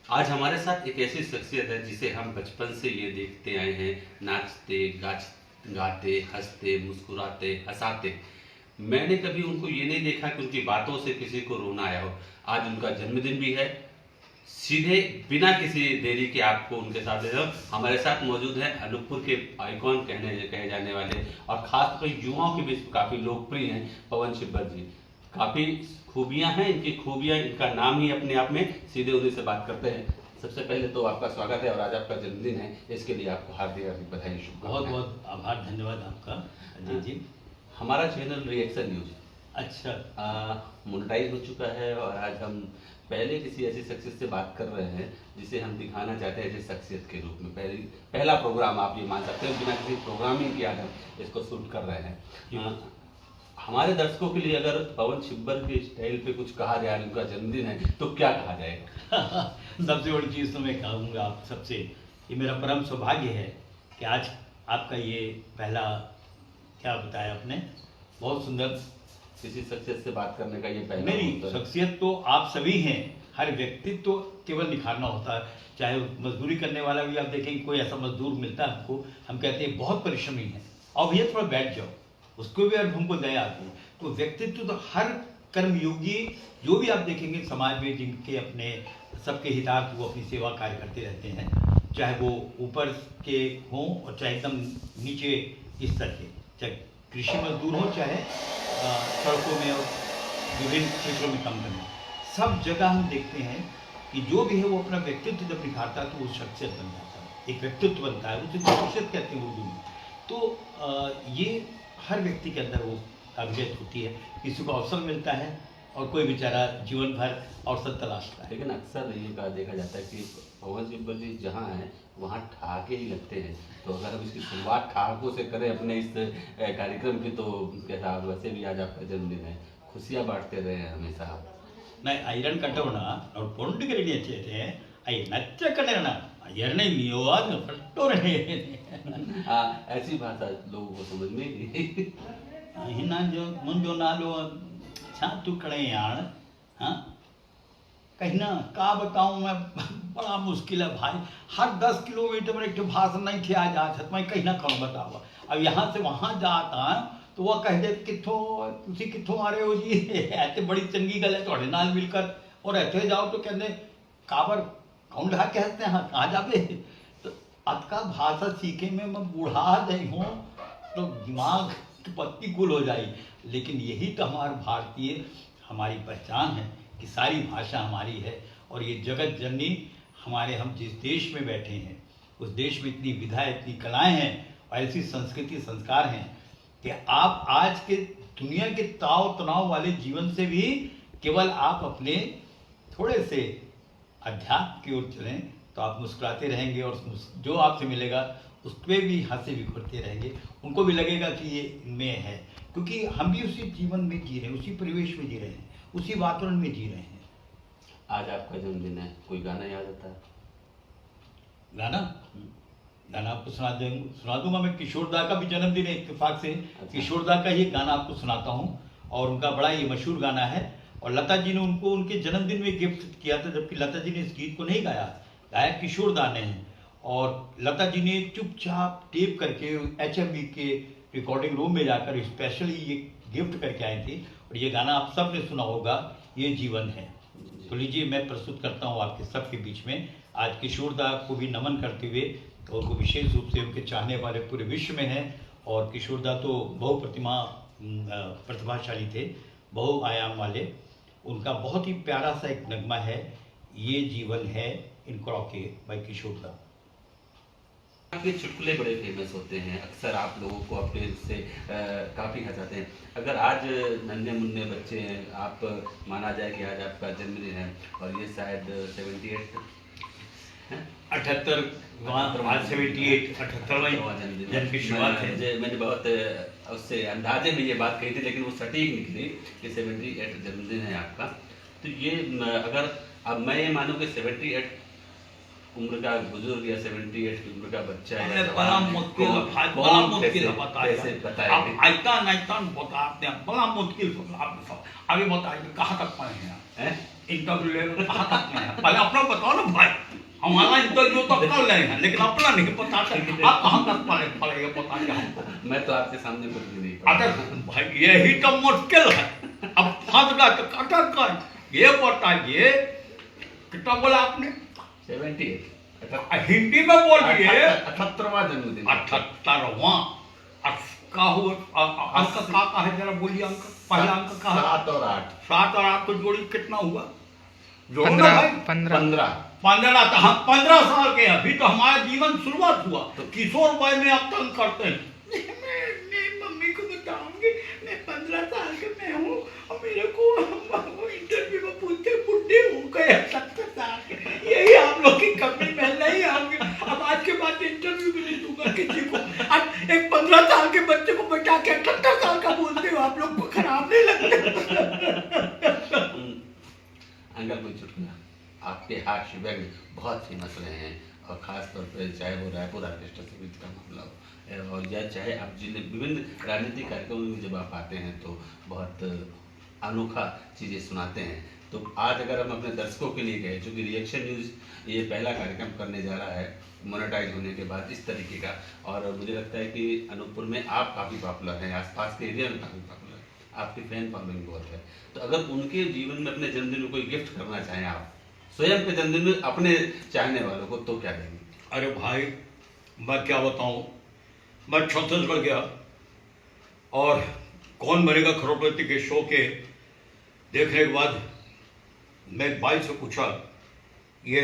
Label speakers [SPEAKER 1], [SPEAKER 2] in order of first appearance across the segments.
[SPEAKER 1] आज हमारे साथ एक ऐसी शख्सियत है जिसे हम बचपन से ये देखते आए हैं, नाचते गाते हंसते मुस्कुराते हंसाते। मैंने कभी उनको ये नहीं देखा कि उनकी बातों से किसी को रोना आया हो। आज उनका जन्मदिन भी है। सीधे बिना किसी देरी के आपको उनके साथ दे दो। हमारे साथ मौजूद है अनूपपुर के आइकॉन कहे जाने वाले और खासकर युवाओं के बीच काफी लोकप्रिय हैं पवन छिब्बर जी। काफी खूबियां हैं इनकी, खूबियां इनका नाम ही अपने आप में। सीधे उन्हीं से बात करते हैं। सबसे पहले तो आपका स्वागत है और आज आपका जन्मदिन है, इसके लिए आपको हार्दिक हार्दिक बधाई,
[SPEAKER 2] बहुत बहुत आभार, धन्यवाद आपका अजय जी।
[SPEAKER 1] हमारा चैनल रिएक्शन न्यूज
[SPEAKER 2] अच्छा
[SPEAKER 1] मोनेटाइज हो चुका है और आज हम पहले किसी ऐसी शख्सियत से बात कर रहे हैं जिसे हम दिखाना चाहते हैं ऐसी शख्सियत के रूप में। पहला प्रोग्राम आप ये मान सकते हैं, बिना किसी प्रोग्रामिंग के आज हम इसको शूट कर रहे हैं। हमारे दर्शकों के लिए अगर पवन छिब्बर के स्टाइल पे कुछ कहा जाए, उनका जन्मदिन है, तो क्या कहा जाएगा?
[SPEAKER 2] सबसे बड़ी चीज़ तो मैं कहूँगा आप सबसे, ये मेरा परम सौभाग्य है कि आज आपका ये पहला, क्या बताया आपने, बहुत सुंदर
[SPEAKER 1] किसी शख्सियत से बात करने का ये पहला।
[SPEAKER 2] मेरी शख्सियत तो आप सभी हैं। हर व्यक्तित्व तो केवल निखारना होता है, चाहे मजदूरी करने वाला भी आप देखेंगे, कोई ऐसा मजदूर मिलता है हमको, हम कहते हैं बहुत परिश्रमी है और भैया थोड़ा बैठ जाओ, उसको भी अगर हमको दया आती है। तो व्यक्तित्व तो हर कर्मयोगी जो भी आप देखेंगे समाज में, जिनके अपने सबके हितार्थ वो अपनी सेवा कार्य करते रहते हैं, चाहे वो ऊपर के हों और चाहे एकदम नीचे स्तर के, चाहे कृषि मजदूर हो, चाहे सड़कों में और विभिन्न क्षेत्रों में काम करना, सब जगह हम देखते हैं कि जो भी है वो अपना व्यक्तित्व जब निखारता है तो वो शख्सियत बन जाता है, एक व्यक्तित्व बनता है, उसे शख्सियत कहते हैं उर्दू में। तो ये हर व्यक्ति के अंदर वो काबिलियत होती है, किसी को अवसर मिलता है और कोई बेचारा जीवन भर अवसर तलाशता है।
[SPEAKER 1] लेकिन अक्सर ये कहा देखा जाता है कि पवन छिब्बर जी जहाँ हैं वहाँ ठहाके ही लगते हैं। तो अगर हम इसकी शुरुआत ठहाकों से करें अपने इस कार्यक्रम की, तो कैसा? वैसे भी आज आपका जन्मदिन है, खुशियाँ बांटते रहे हैं हमेशा आप।
[SPEAKER 2] नहीं आयरन कटवण और पोंड करेंगे थे आई नच्चा कटना आयरन नियोवाद फटो रहे।
[SPEAKER 1] ऐसी भाषा लोगों को समझ में ही
[SPEAKER 2] हिना जो मुंजो नालो छा तू खड़े यार। हाँ कहीं ना का बताऊं मैं, बड़ा मुश्किल है भाई। हर 10 किलोमीटर में एक भाषण नहीं किया जाता, मैं कहीं ना कहूँ बताओ। अब यहाँ से वहाँ जाता तो वह कह दे कितों तुसी कितों आ रहे हो जी, ऐसे बड़ी चंगी गल है थोड़े नाल मिलकर, और ऐसे जाओ तो कहते काबर कौन ढा कहते हैं कहाँ जाते। तो अतका भाषा सीखे में मैं बूढ़ा नहीं हूँ तो दिमाग की पत्ती गुल हो जाए। लेकिन यही तो हमारी भारतीय हमारी पहचान है कि सारी भाषा हमारी है और ये जगत जननी हमारे, हम जिस देश में बैठे हैं उस देश में इतनी विधा, इतनी कलाएं हैं और ऐसी संस्कृति संस्कार हैं कि आप आज के दुनिया के ताव तनाव वाले जीवन से भी केवल आप अपने थोड़े से अध्यात्म की ओर चलें तो आप मुस्कुराते रहेंगे और जो आपसे मिलेगा उस पर भी हंसी भी करते रहेंगे। उनको भी लगेगा कि ये इनमें है, क्योंकि हम भी उसी जीवन में जी रहे हैं, उसी परिवेश में जी रहे हैं, उसी वातावरण में जी रहे हैं।
[SPEAKER 1] आज आपका जन्मदिन है, कोई गाना याद आता है?
[SPEAKER 2] गाना आपको सुना दूंगा मैं। किशोरदा का भी जन्मदिन है इत्तेफाक से। अच्छा। किशोरदा का ही गाना आपको सुनाता हूँ और उनका बड़ा ही मशहूर गाना है और लता जी ने उनको उनके जन्मदिन में गिफ्ट किया था, जबकि लता जी ने इस गीत को नहीं गाया किशोरदा ने। और लता जी ने चुपचाप टेप करके HMV के रिकॉर्डिंग रूम में जाकर स्पेशली ये गिफ्ट करके आए थे और ये गाना आप सब ने सुना होगा, ये जीवन है। तो लीजिए मैं प्रस्तुत करता हूँ आपके सबके बीच में आज किशोरदा को भी नमन करते हुए, तो उनको विशेष रूप से उनके चाहने वाले पूरे विश्व में हैं। और किशोरदा तो प्रतिभाशाली थे, बहुआयाम वाले। उनका बहुत ही प्यारा सा एक नगमा है, ये जीवन है इन क्रॉके बाय किशोरदा।
[SPEAKER 1] आपके चुटकुले बड़े फेमस होते हैं, अक्सर आप लोगों को अपने से काफ़ी हंसाते हैं। अगर आज नन्हे मुन्ने बच्चे हैं, आप माना जाए कि आज आपका जन्मदिन है और ये शायद 78
[SPEAKER 2] जन्म की शुरुआत है।
[SPEAKER 1] मैंने बहुत उससे अंदाजे में ये बात कही थी, लेकिन वो सटीक निकली कि 78 जन्मदिन है आपका। तो ये अगर अब मैं ये मानूँ कि 78 उम्र का बुजुर्ग या 78 की उम्र का बच्चा है,
[SPEAKER 2] बड़ा मुश्किल बताइए, बड़ा मुश्किल। अभी बताइए कहाँ तक पढ़े हैं? इंटरव्यू ले कहाँ तक में है? पहले अपना बताओ ना भाई, हमारा इंटरव्यू तो कर लेंगे लेकिन अपना नहीं पता। आप कहाँ तक पढ़े ये बताइए हमको।
[SPEAKER 1] मैं तो आपके सामने कुछ भी नहीं पढ़ा।
[SPEAKER 2] अरे भाई यही तो मुश्किल है, अब फंस गए तो कटर कर। ये बताइए कितना बोला आपने?
[SPEAKER 1] 78
[SPEAKER 2] हिंदी में बोलिए।
[SPEAKER 1] 78वां जन्मदिन।
[SPEAKER 2] 78वां का हुआ अंक का है, जरा बोलिए अंक। पहला अंक का है
[SPEAKER 1] 7 और 8।
[SPEAKER 2] 7 और 8 को जोड़ी कितना हुआ? जोड़ो ना भाई।
[SPEAKER 1] 15।
[SPEAKER 2] 15 तो हम 15 साल के हैं, अभी तो हमारा जीवन शुरुआत हुआ। तो किशोर वय में अब तंग करते हैं। मैं मम्मी को बताऊंगी मैं 15 साल के मैं हूँ और मेरे को इंटरव्यू में पूछते बुढ़े हो गए 70 साल के। यही आप लोग की कमी में नहीं आऊंगी। अब आज के बाद इंटरव्यू भी नहीं दूंगा किसी को। अब एक 15 साल के बच्चे को बैठा के 78 साल का बोलते हो, आप लोग को खराब नहीं लगता?
[SPEAKER 1] अंकल कोई चुटकुला, आपके हास्य व्यंग बहुत फेमस रहे हैं और ख़ास तौर पर चाहे वो रायपुर ऑर्केस्ट्रा से का मामला हो और या चाहे आप जिले विभिन्न राजनीतिक कार्यक्रमों में जब आप आते हैं तो बहुत अनोखा चीज़ें सुनाते हैं। तो आज अगर हम अपने दर्शकों के लिए कहें, चूँकि रिएक्शन न्यूज़ ये पहला कार्यक्रम करने जा रहा है मोनेटाइज होने के बाद इस तरीके का, और मुझे लगता है कि अनूपपुर में आप काफ़ी पॉपुलर हैं, आसपास के एरिया में काफ़ी पॉपुलर हैं, आपकी फैन फॉलोइंग बहुत है। तो अगर उनके जीवन में अपने जन्मदिन में कोई गिफ्ट करना चाहें आप स्वयं के जन्मदिन में अपने चाहने वालों को, तो क्या देंगे?
[SPEAKER 2] अरे भाई मैं क्या बताऊं, मैं छत्तीसगढ़ गया और कौन बनेगा करोड़पति के शो के देखने के बाद मैं एक भाई से पूछा ये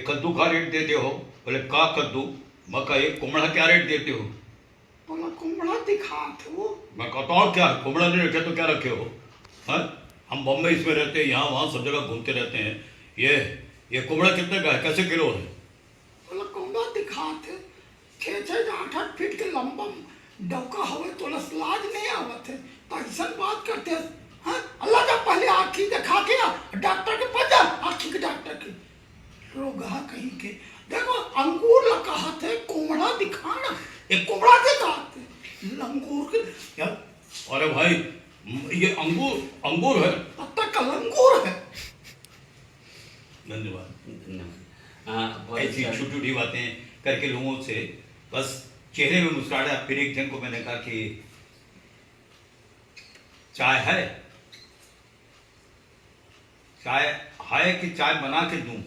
[SPEAKER 2] कद्दू का रेट देते हो? बोले का कद्दू? मैं कहा एक कुमड़ा क्या रेट देते हो? बोला कुमड़ा दिखा दो। मैं कहता हूँ क्या कुमड़ा नहीं रखे तो क्या रखे हो? हाँ हम बम्बई इसमें रहते हैं, यहाँ वहाँ सब जगह घूमते रहते हैं। ये कुमड़ा कितने का है, कैसे किलो है? बोला कुमड़ा दिखाते 6-8 फीट के लंबा डबका हवे तो लाज नहीं आवत है, तो ऐसा बात करते हैं। हाँ अल्लाह का पहले आँखी दिखा के डॉक्टर के पास जा, आँखी के डॉक्टर के रोगा कहीं के देखो अंगूर लगा थे कुमड़ा दिखाना, एक कुमड़ा दिखाते लंगूर के यार। अरे भाई ये अंगूर है, पत्ता का लंगूर है। धन्यवाद। ऐसी छोटी छोटी बातें करके लोगों से बस चेहरे में मुस्कुराहट है। फिर एक जन को मैंने कहा कि चाय है कि चाय बना के दूं?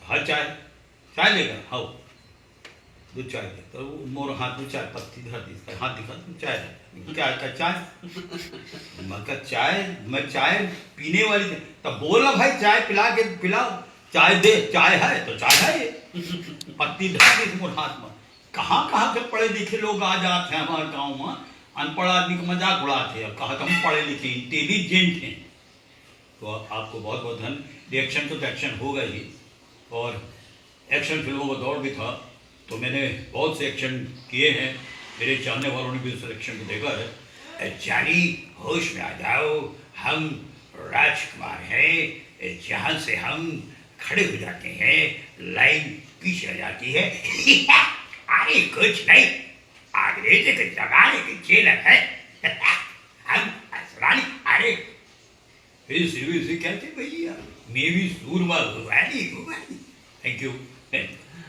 [SPEAKER 2] हर चाय लेगा? हाँ दूध चाय दे। तो मोर हाथ में चाय पत्ती धर दी, हाथ दिखा चाय क्या का चाय? मैं चाय, मैं चाय पीने वाली थी। तब बोला भाई चाय पिलाओ, चाय दे, चाय है तो चाय है। ये पत्ती धर दी मोर हाथ में। कहाँ से पढ़े लिखे लोग आ जाते हैं हमारे गाँव में, अनपढ़ आदमी का मजाक उड़ाते हैं, कहा हम पढ़े लिखे इंटेलिजेंट हैं। तो आपको बहुत बहुत धन्य। रिएक्शन तो एक्शन होगा ही, और एक्शन फिल्मों का दौर भी था तो मैंने बहुत से एक्शन किए हैं। मेरे चाहने वालों ने भी उस एक्शन को देखा है। जानी होश में आ जाओ, हम राजकुमार हैं, जहाँ से हम खड़े हो जाते हैं लाइन पीछे आ जाती है। अरे कुछ नहीं, अंग्रेज के जमाने के जेलर है हम असरानी। अरे इसे कहते भैया, मैं भी सूरमा हुआ नहीं। Thank you.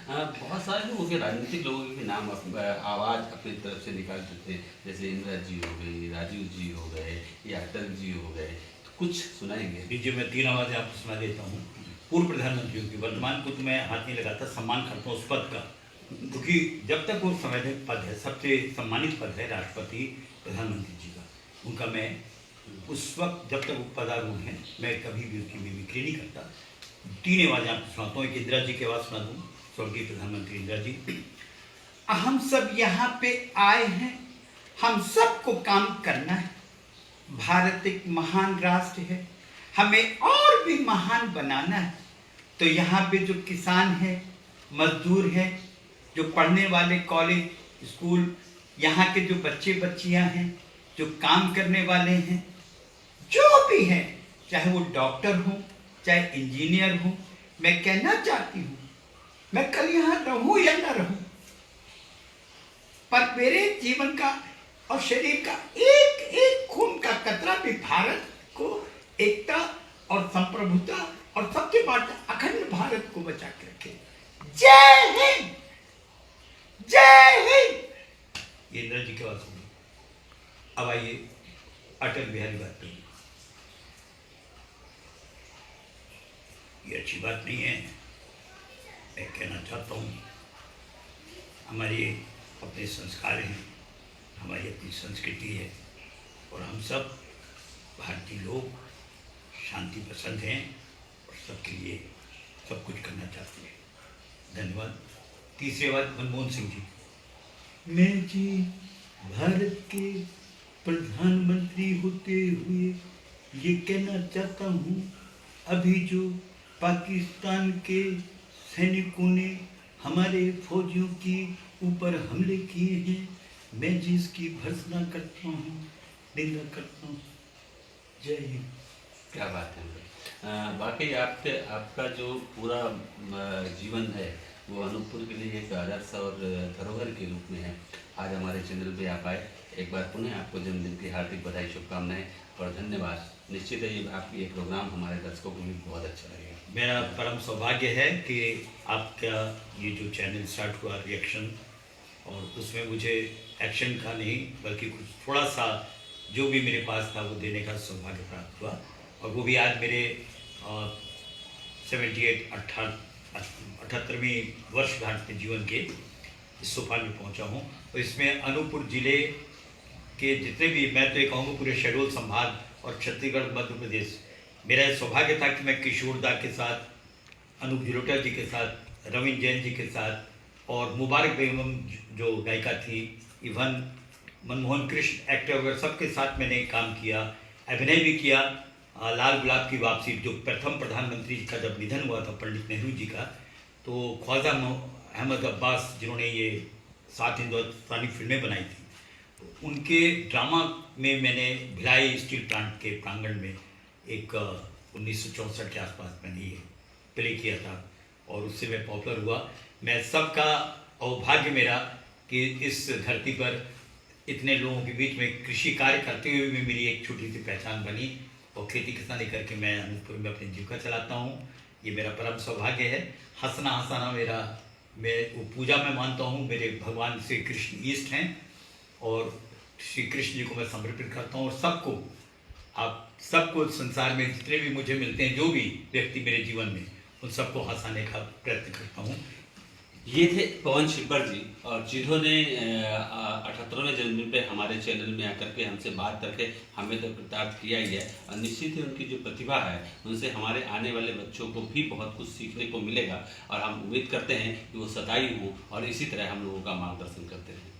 [SPEAKER 1] बहुत सारे लोगों के राजनीतिक लोगों के नाम आवाज़ अपनी तरफ से निकाल सकते हैं, जैसे इंदिरा जी हो गई, राजीव जी हो गए या अटल जी हो गए, तो कुछ सुनाएंगे?
[SPEAKER 2] दीजिए मैं 3 आवाज़ें आपको सुना देता हूँ। पूर्व प्रधानमंत्रियों की, वर्तमान को तो मैं हाथ नहीं लगाता, सम्मान करता हूँ उस पद का, क्योंकि जब तक वो संवैधानिक पद है, सबसे सम्मानित पद है राष्ट्रपति प्रधानमंत्री जी का, उनका मैं उस वक्त जब तक वो पदारूढ़ हैं मैं कभी भी उसकी मिमिक्री नहीं करता। 3 आवाज़ें आपको सुनाता हूँ। एक इंदिरा जी की आवाज़ सुना दूँ, स्वर्गीय प्रधानमंत्री इंदिरा जी। हम सब यहाँ पे आए हैं, हम सबको काम करना है। भारत एक महान राष्ट्र है, हमें और भी महान बनाना है। तो यहाँ पे जो किसान हैं, मजदूर हैं, जो पढ़ने वाले कॉलेज स्कूल, यहाँ के जो बच्चे बच्चियाँ हैं, जो काम करने वाले हैं, जो भी हैं, चाहे वो डॉक्टर हो चाहे इंजीनियर हो, मैं कहना चाहती हूँ मैं कल यहाँ रहूँ या न रहूँ, पर मेरे जीवन का और शरीर का एक एक खून का कतरा भी भारत को एकता और संप्रभुता और सबके बाद अखंड भारत को बचा के रखे। जय हिंद, जय हिंद। ये इंदिरा जी की बात होगी। अब आइए अटल बिहारी वाजपेयी। ये अच्छी बात नहीं है, मैं कहना चाहता हूँ हमारे अपने संस्कार हैं, हमारी अपनी संस्कृति है और हम सब भारतीय लोग शांति पसंद हैं और सबके लिए सब कुछ करना चाहते हैं। धन्यवाद। तीसरी बात मनमोहन सिंह जी। मैं जी भारत के प्रधानमंत्री होते हुए ये कहना चाहता हूँ, अभी जो पाकिस्तान के सैनिकों ने हमारे फौजियों के ऊपर हमले किए हैं, मैं जी इसकी भर्त्सना करता हूँ, निंदा करता हूँ। जय हिंद।
[SPEAKER 1] क्या बात है। वाकई आपका जो पूरा जीवन है वो अनूपपुर के लिए एक आदर्श और धरोहर के रूप में है। आज हमारे चैनल पे आप आए, एक बार पुनः आपको जन्मदिन की हार्दिक बधाई, शुभकामनाएं और धन्यवाद। निश्चित है ये आपकी ये प्रोग्राम हमारे दर्शकों को भी बहुत अच्छा लगेगा।
[SPEAKER 2] मेरा परम सौभाग्य है कि आपका ये जो चैनल स्टार्ट हुआ रिएक्शन, और उसमें मुझे एक्शन का नहीं बल्कि कुछ थोड़ा सा जो भी मेरे पास था वो देने का सौभाग्य प्राप्त हुआ, और वो भी आज मेरे 78वीं वर्षगांठ में जीवन के इस सोपान में पहुंचा हूं। और इसमें अनूपपुर जिले के जितने भी, मैं तो ये कहूँगा पूरे शहडोल संभाग और छत्तीसगढ़ मध्य प्रदेश, मेरा सौभाग्य था कि मैं किशोर दा के साथ, अनूप जिरोटा जी के साथ, रविंद्र जैन जी के साथ और मुबारक बेगम जो गायिका थी, इवन मनमोहन कृष्ण एक्टर वगैरह सबके साथ मैंने काम किया, अभिनय भी किया। लाल गुलाब की वापसी जो प्रथम प्रधानमंत्री का जब निधन हुआ था पंडित नेहरू जी का, तो ख्वाजा अहमद अब्बास जिन्होंने ये 7 हिंदुस्तानी फिल्में बनाई थी, तो उनके ड्रामा में मैंने भिलाई स्टील प्लांट के प्रांगण में एक 1964 के आसपास मैंने ये प्ले किया था और उससे मैं पॉपुलर हुआ। मैं सबका सौभाग्य मेरा कि इस धरती पर इतने लोगों के बीच में कृषि कार्य करते हुए भी मेरी एक छोटी सी पहचान बनी और खेती किसानी करके मैं अनूपपुर में अपनी जीविका चलाता हूँ। ये मेरा परम सौभाग्य है। हंसना हंसाना मेरा, मैं वो पूजा में मानता हूँ, मेरे भगवान श्री कृष्ण ईष्ट हैं और श्री कृष्ण जी को मैं समर्पित करता हूँ। और सबको, आप सबको संसार में जितने भी मुझे मिलते हैं, जो भी व्यक्ति मेरे जीवन में, उन सबको हंसाने का प्रयत्न करता हूँ।
[SPEAKER 1] ये थे पवन छिब्बर जी, और जिन्होंने 78वें जन्मदिन पे हमारे चैनल में आकर के हमसे बात करके हमें तो कृतार्थ किया ही है। और निश्चित ही उनकी जो प्रतिभा है उनसे हमारे आने वाले बच्चों को भी बहुत कुछ सीखने को मिलेगा, और हम उम्मीद करते हैं कि वो सदाई हों और इसी तरह हम लोगों का मार्गदर्शन करते रहें।